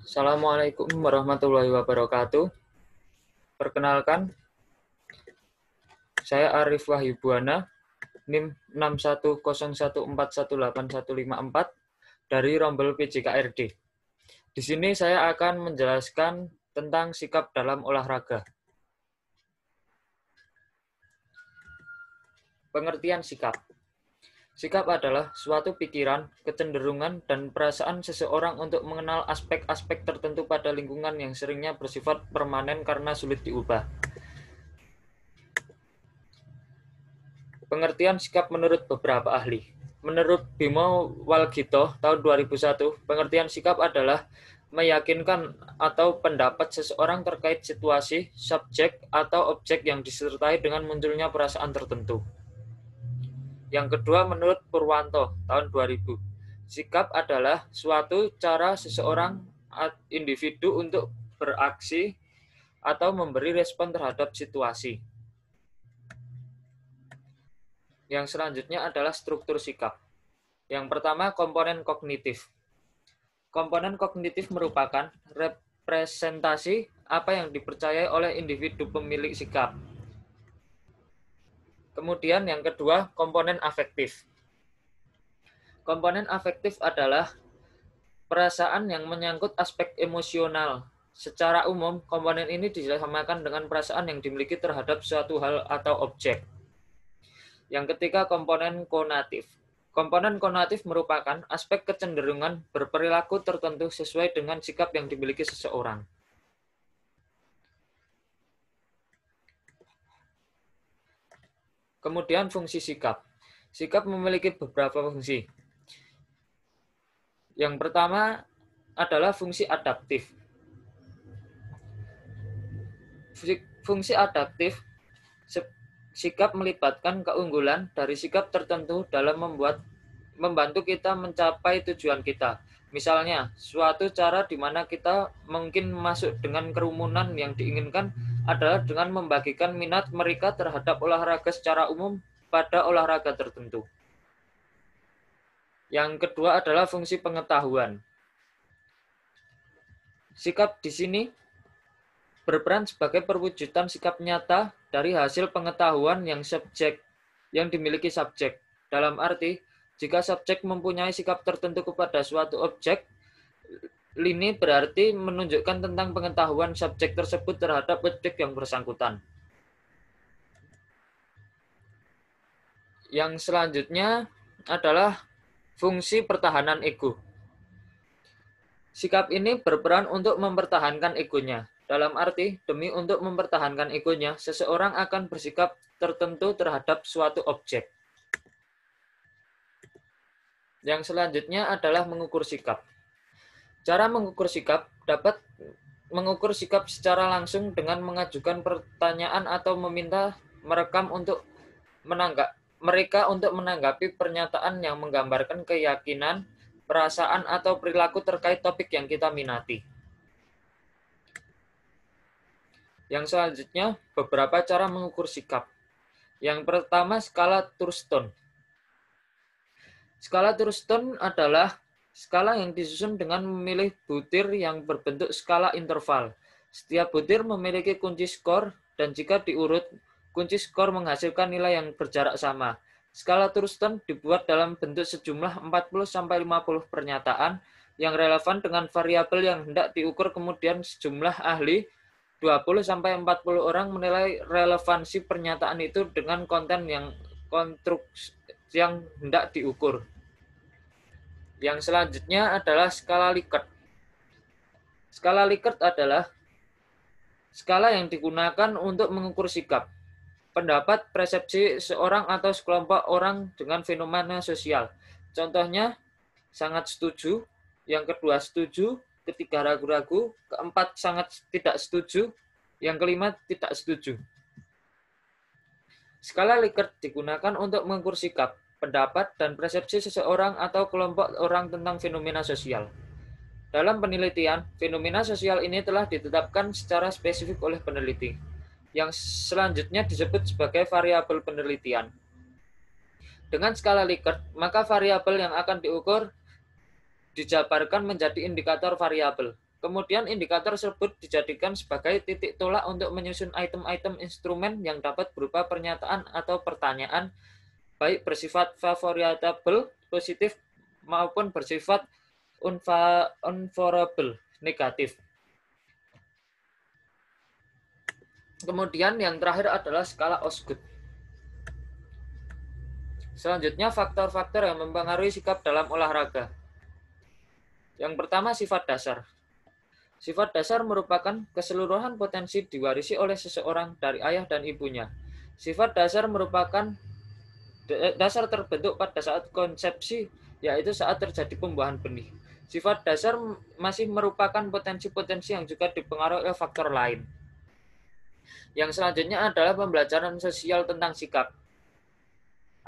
Assalamualaikum warahmatullahi wabarakatuh. Perkenalkan, saya Arif Wahyu Buana, NIM 6101418154 dari Rombel PJKRD. Di sini saya akan menjelaskan tentang sikap dalam olahraga. Pengertian sikap. Sikap adalah suatu pikiran, kecenderungan, dan perasaan seseorang untuk mengenal aspek-aspek tertentu pada lingkungan yang seringnya bersifat permanen karena sulit diubah. Pengertian sikap menurut beberapa ahli. Menurut Bimo Walgito tahun 2001, pengertian sikap adalah meyakinkan atau pendapat seseorang terkait situasi, subjek, atau objek yang disertai dengan munculnya perasaan tertentu. Yang kedua, menurut Purwanto tahun 2000, sikap adalah suatu cara seseorang individu untuk beraksi atau memberi respon terhadap situasi. Yang selanjutnya adalah struktur sikap. Yang pertama, komponen kognitif. Komponen kognitif merupakan representasi apa yang dipercayai oleh individu pemilik sikap. Kemudian yang kedua, komponen afektif. Komponen afektif adalah perasaan yang menyangkut aspek emosional. Secara umum, komponen ini disamakan dengan perasaan yang dimiliki terhadap suatu hal atau objek. Yang ketiga, komponen konatif. Komponen konatif merupakan aspek kecenderungan berperilaku tertentu sesuai dengan sikap yang dimiliki seseorang. Kemudian fungsi sikap. Sikap memiliki beberapa fungsi. Yang pertama adalah fungsi adaptif. Fungsi adaptif, sikap melibatkan keunggulan dari sikap tertentu dalam membantu kita mencapai tujuan kita. Misalnya, suatu cara di mana kita mungkin masuk dengan kerumunan yang diinginkan adalah dengan membagikan minat mereka terhadap olahraga secara umum pada olahraga tertentu. Yang kedua adalah fungsi pengetahuan. Sikap di sini berperan sebagai perwujudan sikap nyata dari hasil pengetahuan yang dimiliki subjek. Dalam arti, jika subjek mempunyai sikap tertentu kepada suatu objek, ini berarti menunjukkan tentang pengetahuan subjek tersebut terhadap objek yang bersangkutan. Yang selanjutnya adalah fungsi pertahanan ego. Sikap ini berperan untuk mempertahankan egonya. Dalam arti, demi untuk mempertahankan egonya, seseorang akan bersikap tertentu terhadap suatu objek. Yang selanjutnya adalah mengukur sikap. Cara mengukur sikap dapat mengukur sikap secara langsung dengan mengajukan pertanyaan atau meminta mereka untuk menanggapi pernyataan yang menggambarkan keyakinan, perasaan, atau perilaku terkait topik yang kita minati. Yang selanjutnya, beberapa cara mengukur sikap. Yang pertama, skala Thurston. Skala Thurston adalah skala yang disusun dengan memilih butir yang berbentuk skala interval. Setiap butir memiliki kunci skor, dan jika diurut, kunci skor menghasilkan nilai yang berjarak sama. Skala Thurston dibuat dalam bentuk sejumlah 40-50 pernyataan yang relevan dengan variabel yang hendak diukur, kemudian sejumlah ahli 20-40 orang menilai relevansi pernyataan itu dengan konten yang hendak diukur. Yang selanjutnya adalah skala Likert. Skala Likert adalah skala yang digunakan untuk mengukur sikap, pendapat, persepsi seorang atau sekelompok orang dengan fenomena sosial. Contohnya, sangat setuju, yang kedua setuju, ketiga ragu-ragu, keempat sangat tidak setuju, yang kelima tidak setuju. Skala Likert digunakan untuk mengukur sikap, pendapat, dan persepsi seseorang atau kelompok orang tentang fenomena sosial. Dalam penelitian, fenomena sosial ini telah ditetapkan secara spesifik oleh peneliti, yang selanjutnya disebut sebagai variabel penelitian. Dengan skala Likert, maka variabel yang akan diukur dijabarkan menjadi indikator variabel. Kemudian indikator tersebut dijadikan sebagai titik tolak untuk menyusun item-item instrumen yang dapat berupa pernyataan atau pertanyaan, baik bersifat variabel positif maupun bersifat unvariable negatif. Kemudian yang terakhir adalah skala Osgood. Selanjutnya faktor-faktor yang mempengaruhi sikap dalam olahraga. Yang pertama sifat dasar. Sifat dasar merupakan keseluruhan potensi diwarisi oleh seseorang dari ayah dan ibunya. Sifat dasar merupakan dasar terbentuk pada saat konsepsi, yaitu saat terjadi pembuahan benih. Sifat dasar masih merupakan potensi-potensi yang juga dipengaruhi oleh faktor lain. Yang selanjutnya adalah pembelajaran sosial tentang sikap.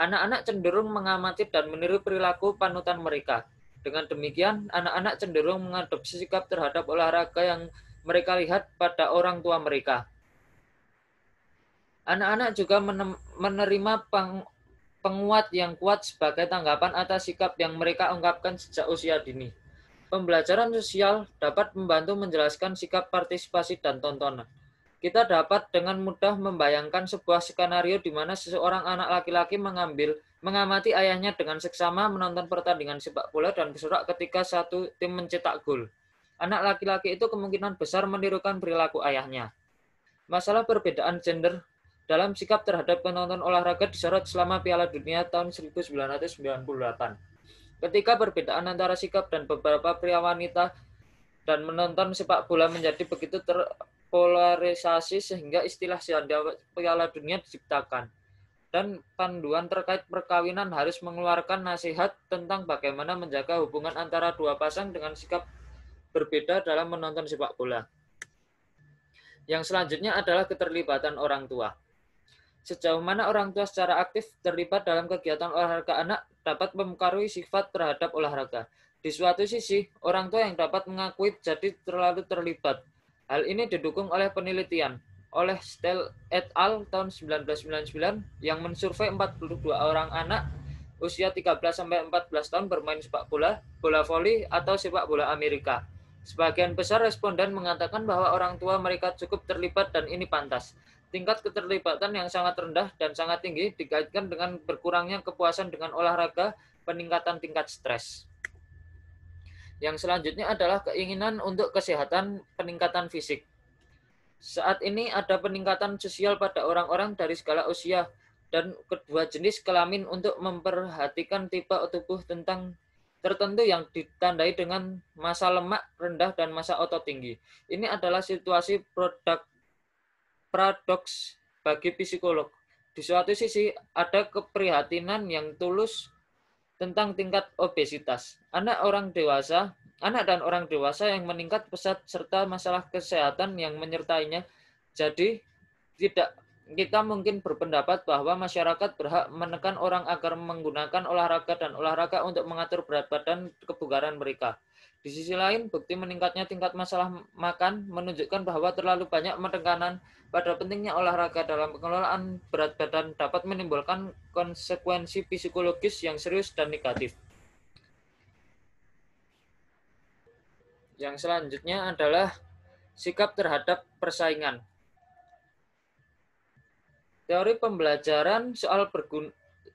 Anak-anak cenderung mengamati dan meniru perilaku panutan mereka. Dengan demikian, anak-anak cenderung mengadopsi sikap terhadap olahraga yang mereka lihat pada orang tua mereka. Anak-anak juga menerima penguat yang kuat sebagai tanggapan atas sikap yang mereka ungkapkan sejak usia dini. Pembelajaran sosial dapat membantu menjelaskan sikap partisipasi dan tontonan. Kita dapat dengan mudah membayangkan sebuah skenario di mana seseorang anak laki-laki mengamati ayahnya dengan seksama menonton pertandingan sepak bola dan bersorak ketika satu tim mencetak gol. Anak laki-laki itu kemungkinan besar menirukan perilaku ayahnya. Masalah perbedaan gender dalam sikap terhadap penonton olahraga disorot selama Piala Dunia tahun 1998. Ketika perbedaan antara sikap dan beberapa pria wanita dan menonton sepak bola menjadi begitu terpolarisasi sehingga istilah Piala Dunia diciptakan. Dan panduan terkait perkawinan harus mengeluarkan nasihat tentang bagaimana menjaga hubungan antara dua pasang dengan sikap berbeda dalam menonton sepak bola. Yang selanjutnya adalah keterlibatan orang tua. Sejauh mana orang tua secara aktif terlibat dalam kegiatan olahraga anak dapat mempengaruhi sifat terhadap olahraga. Di suatu sisi, orang tua yang dapat mengakui jadi terlalu terlibat. Hal ini didukung oleh penelitian oleh Stell et al. Tahun 1999 yang mensurvei 42 orang anak usia 13-14 tahun bermain sepak bola, bola voli, atau sepak bola Amerika. Sebagian besar responden mengatakan bahwa orang tua mereka cukup terlibat dan ini pantas. Tingkat keterlibatan yang sangat rendah dan sangat tinggi dikaitkan dengan berkurangnya kepuasan dengan olahraga, peningkatan tingkat stres. Yang selanjutnya adalah keinginan untuk kesehatan, peningkatan fisik. Saat ini ada peningkatan sosial pada orang-orang dari segala usia dan kedua jenis kelamin untuk memperhatikan tipe tubuh tertentu yang ditandai dengan massa lemak rendah dan massa otot tinggi. Ini adalah situasi paradoks bagi psikolog. Di suatu sisi, ada keprihatinan yang tulus tentang tingkat obesitas. Anak dan orang dewasa yang meningkat pesat serta masalah kesehatan yang menyertainya. Jadi, kita mungkin berpendapat bahwa masyarakat berhak menekan orang agar menggunakan olahraga dan olahraga untuk mengatur berat badan kebugaran mereka. Di sisi lain, bukti meningkatnya tingkat masalah makan menunjukkan bahwa terlalu banyak penekanan pada pentingnya olahraga dalam pengelolaan berat badan dapat menimbulkan konsekuensi psikologis yang serius dan negatif. Yang selanjutnya adalah sikap terhadap persaingan. Teori pembelajaran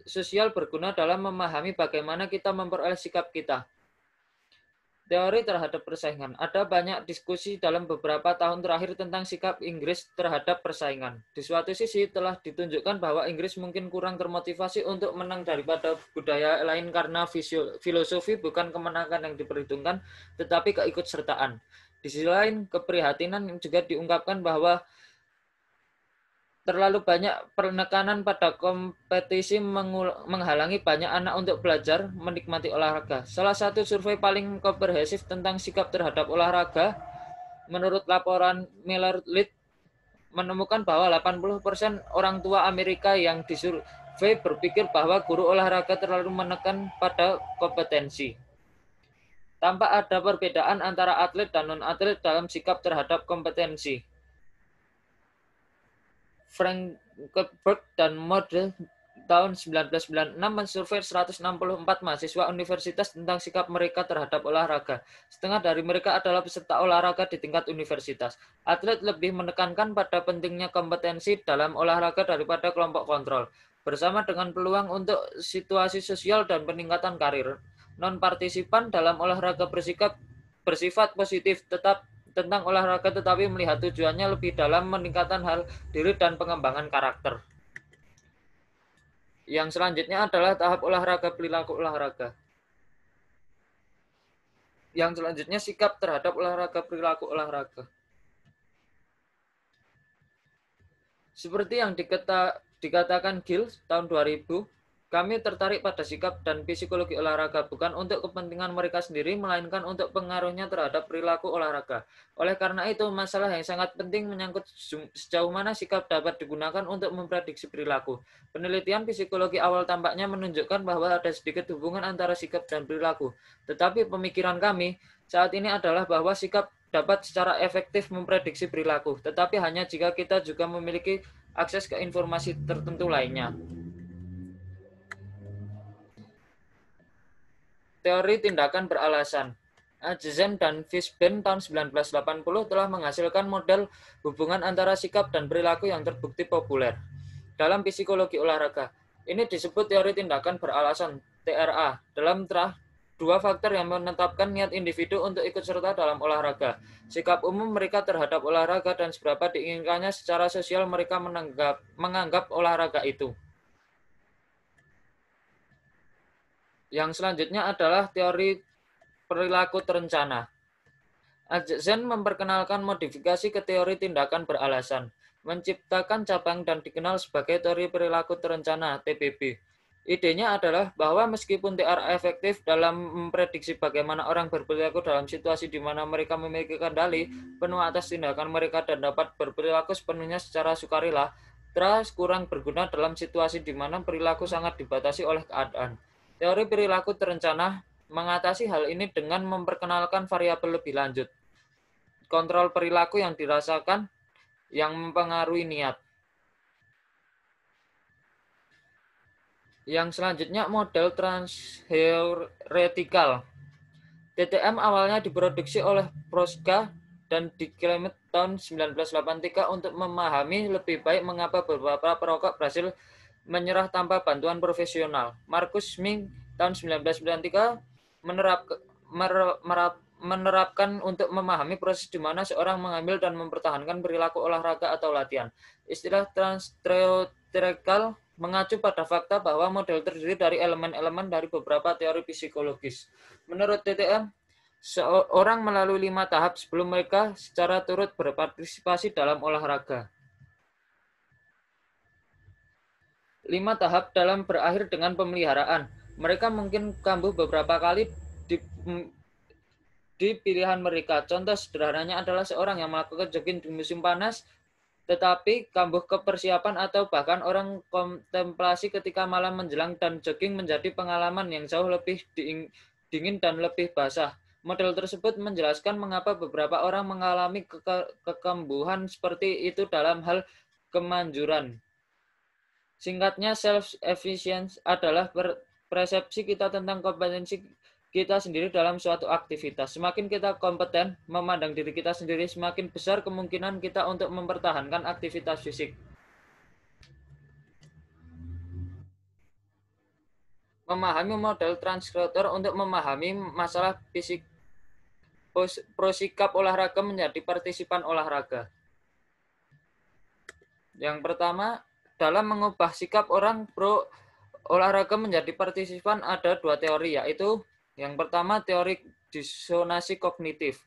sosial berguna dalam memahami bagaimana kita memperoleh sikap kita. Teori terhadap persaingan. Ada banyak diskusi dalam beberapa tahun terakhir tentang sikap Inggris terhadap persaingan. Di suatu sisi telah ditunjukkan bahwa Inggris mungkin kurang termotivasi untuk menang daripada budaya lain karena filosofi bukan kemenangan yang diperhitungkan, tetapi keikutsertaan. Di sisi lain, keprihatinan juga diungkapkan bahwa terlalu banyak penekanan pada kompetisi menghalangi banyak anak untuk belajar menikmati olahraga. Salah satu survei paling komprehensif tentang sikap terhadap olahraga, menurut laporan Miller-Lite, menemukan bahwa 80% orang tua Amerika yang disurvei berpikir bahwa guru olahraga terlalu menekan pada kompetensi. Tampak ada perbedaan antara atlet dan non-atlet dalam sikap terhadap kompetensi. Frankenberg dan Mode tahun 1996 mensurvei 164 mahasiswa universitas tentang sikap mereka terhadap olahraga. Setengah dari mereka adalah peserta olahraga di tingkat universitas. Atlet lebih menekankan pada pentingnya kompetensi dalam olahraga daripada kelompok kontrol, bersama dengan peluang untuk situasi sosial dan peningkatan karir. Non-partisipan dalam olahraga bersifat positif tetap tentang olahraga tetapi melihat tujuannya lebih dalam meningkatkan hal diri dan pengembangan karakter. Yang selanjutnya adalah tahap olahraga perilaku olahraga. Yang selanjutnya sikap terhadap olahraga perilaku olahraga. Seperti yang dikatakan Gill tahun 2000, kami tertarik pada sikap dan psikologi olahraga bukan untuk kepentingan mereka sendiri, melainkan untuk pengaruhnya terhadap perilaku olahraga. Oleh karena itu, masalah yang sangat penting menyangkut sejauh mana sikap dapat digunakan untuk memprediksi perilaku. Penelitian psikologi awal tampaknya menunjukkan bahwa ada sedikit hubungan antara sikap dan perilaku. Tetapi pemikiran kami saat ini adalah bahwa sikap dapat secara efektif memprediksi perilaku, tetapi hanya jika kita juga memiliki akses ke informasi tertentu lainnya. Teori tindakan beralasan. Ajezen dan Fishbein tahun 1980 telah menghasilkan model hubungan antara sikap dan perilaku yang terbukti populer dalam psikologi olahraga. Ini disebut teori tindakan beralasan (TRA). Dalam dua faktor yang menetapkan niat individu untuk ikut serta dalam olahraga, sikap umum mereka terhadap olahraga, dan seberapa diinginkannya secara sosial mereka menganggap olahraga itu. Yang selanjutnya adalah teori perilaku terencana. Ajezen memperkenalkan modifikasi ke teori tindakan beralasan, menciptakan cabang dan dikenal sebagai teori perilaku terencana (TPB). Idenya adalah bahwa meskipun TRA efektif dalam memprediksi bagaimana orang berperilaku dalam situasi di mana mereka memiliki kendali penuh atas tindakan mereka dan dapat berperilaku sepenuhnya secara sukarela, TRA kurang berguna dalam situasi di mana perilaku sangat dibatasi oleh keadaan. Teori perilaku terencana mengatasi hal ini dengan memperkenalkan variabel lebih lanjut, kontrol perilaku yang dirasakan yang mempengaruhi niat. Yang selanjutnya model transheuritikal. TTM awalnya diproduksi oleh Proska dan Diclemet tahun 1983 untuk memahami lebih baik mengapa beberapa perokok berhasil menyerah tanpa bantuan profesional. Markus Mink tahun 1993 menerapkan untuk memahami proses di mana seorang mengambil dan mempertahankan perilaku olahraga atau latihan. Istilah transtereotikal mengacu pada fakta bahwa model terdiri dari elemen-elemen dari beberapa teori psikologis. Menurut TTM, seorang melalui 5 tahap sebelum mereka secara turut berpartisipasi dalam olahraga. 5 tahap dalam berakhir dengan pemeliharaan. Mereka mungkin kambuh beberapa kali di pilihan mereka. Contoh sederhananya adalah seorang yang melakukan jogging di musim panas, tetapi kambuh ke persiapan, atau bahkan orang kontemplasi ketika malam menjelang dan jogging menjadi pengalaman yang jauh lebih dingin dan lebih basah. Model tersebut menjelaskan mengapa beberapa orang mengalami kekambuhan seperti itu dalam hal kemanjuran. Singkatnya, self-efficiency adalah persepsi kita tentang kompetensi kita sendiri dalam suatu aktivitas. Semakin kita kompeten memandang diri kita sendiri, semakin besar kemungkinan kita untuk mempertahankan aktivitas fisik. Memahami model transkreator untuk memahami masalah fisik prosikap olahraga menjadi partisipan olahraga. Yang pertama, dalam mengubah sikap orang pro olahraga menjadi partisipan ada 2 teori, yaitu yang pertama teori disonansi kognitif.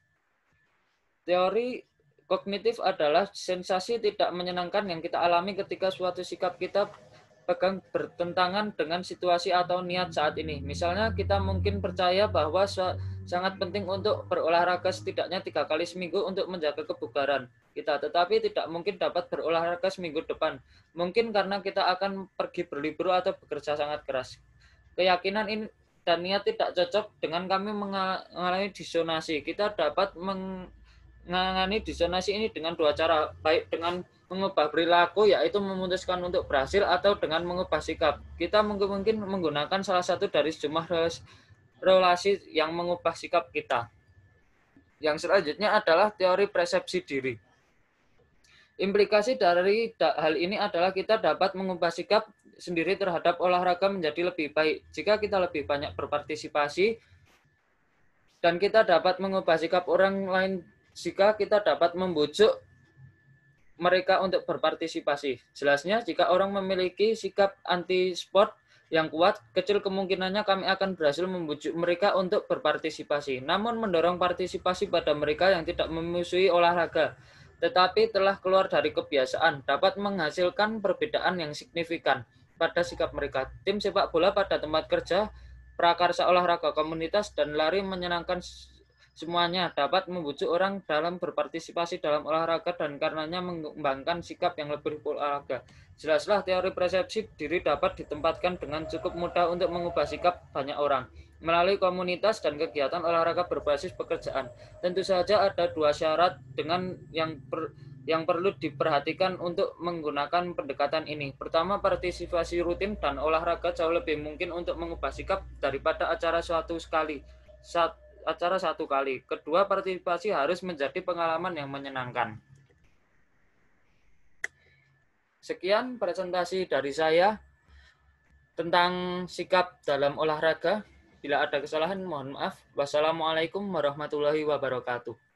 Teori kognitif adalah sensasi tidak menyenangkan yang kita alami ketika suatu sikap kita pegang bertentangan dengan situasi atau niat saat ini. Misalnya kita mungkin percaya bahwa sangat penting untuk berolahraga setidaknya 3 kali seminggu untuk menjaga kebugaran kita, tetapi tidak mungkin dapat berolahraga seminggu depan. Mungkin karena kita akan pergi berlibur atau bekerja sangat keras. Keyakinan ini dan niat tidak cocok dengan kami mengalami disonansi. Kita dapat menangani disonansi ini dengan 2 cara, baik dengan mengubah perilaku yaitu memutuskan untuk berhasil atau dengan mengubah sikap. Kita mungkin menggunakan salah satu dari sejumlah relasi yang mengubah sikap kita. Yang selanjutnya adalah teori persepsi diri. Implikasi dari hal ini adalah kita dapat mengubah sikap sendiri terhadap olahraga menjadi lebih baik. Jika kita lebih banyak berpartisipasi dan kita dapat mengubah sikap orang lain, jika kita dapat membujuk mereka untuk berpartisipasi. Jelasnya, jika orang memiliki sikap anti-sport yang kuat, kecil kemungkinannya kami akan berhasil membujuk mereka untuk berpartisipasi. Namun mendorong partisipasi pada mereka yang tidak memusuhi olahraga, tetapi telah keluar dari kebiasaan, dapat menghasilkan perbedaan yang signifikan pada sikap mereka. Tim sepak bola pada tempat kerja, prakarsa olahraga komunitas, dan lari menyenangkan semuanya dapat membujuk orang dalam berpartisipasi dalam olahraga dan karenanya mengembangkan sikap yang lebih olahraga. Jelaslah teori persepsi diri dapat ditempatkan dengan cukup mudah untuk mengubah sikap banyak orang melalui komunitas dan kegiatan olahraga berbasis pekerjaan. Tentu saja ada dua syarat dengan yang perlu diperhatikan untuk menggunakan pendekatan ini. Pertama, partisipasi rutin dan olahraga jauh lebih mungkin untuk mengubah sikap daripada acara satu kali. Kedua, partisipasi harus menjadi pengalaman yang menyenangkan. Sekian presentasi dari saya tentang sikap dalam olahraga. Bila ada kesalahan, mohon maaf. Wassalamualaikum warahmatullahi wabarakatuh.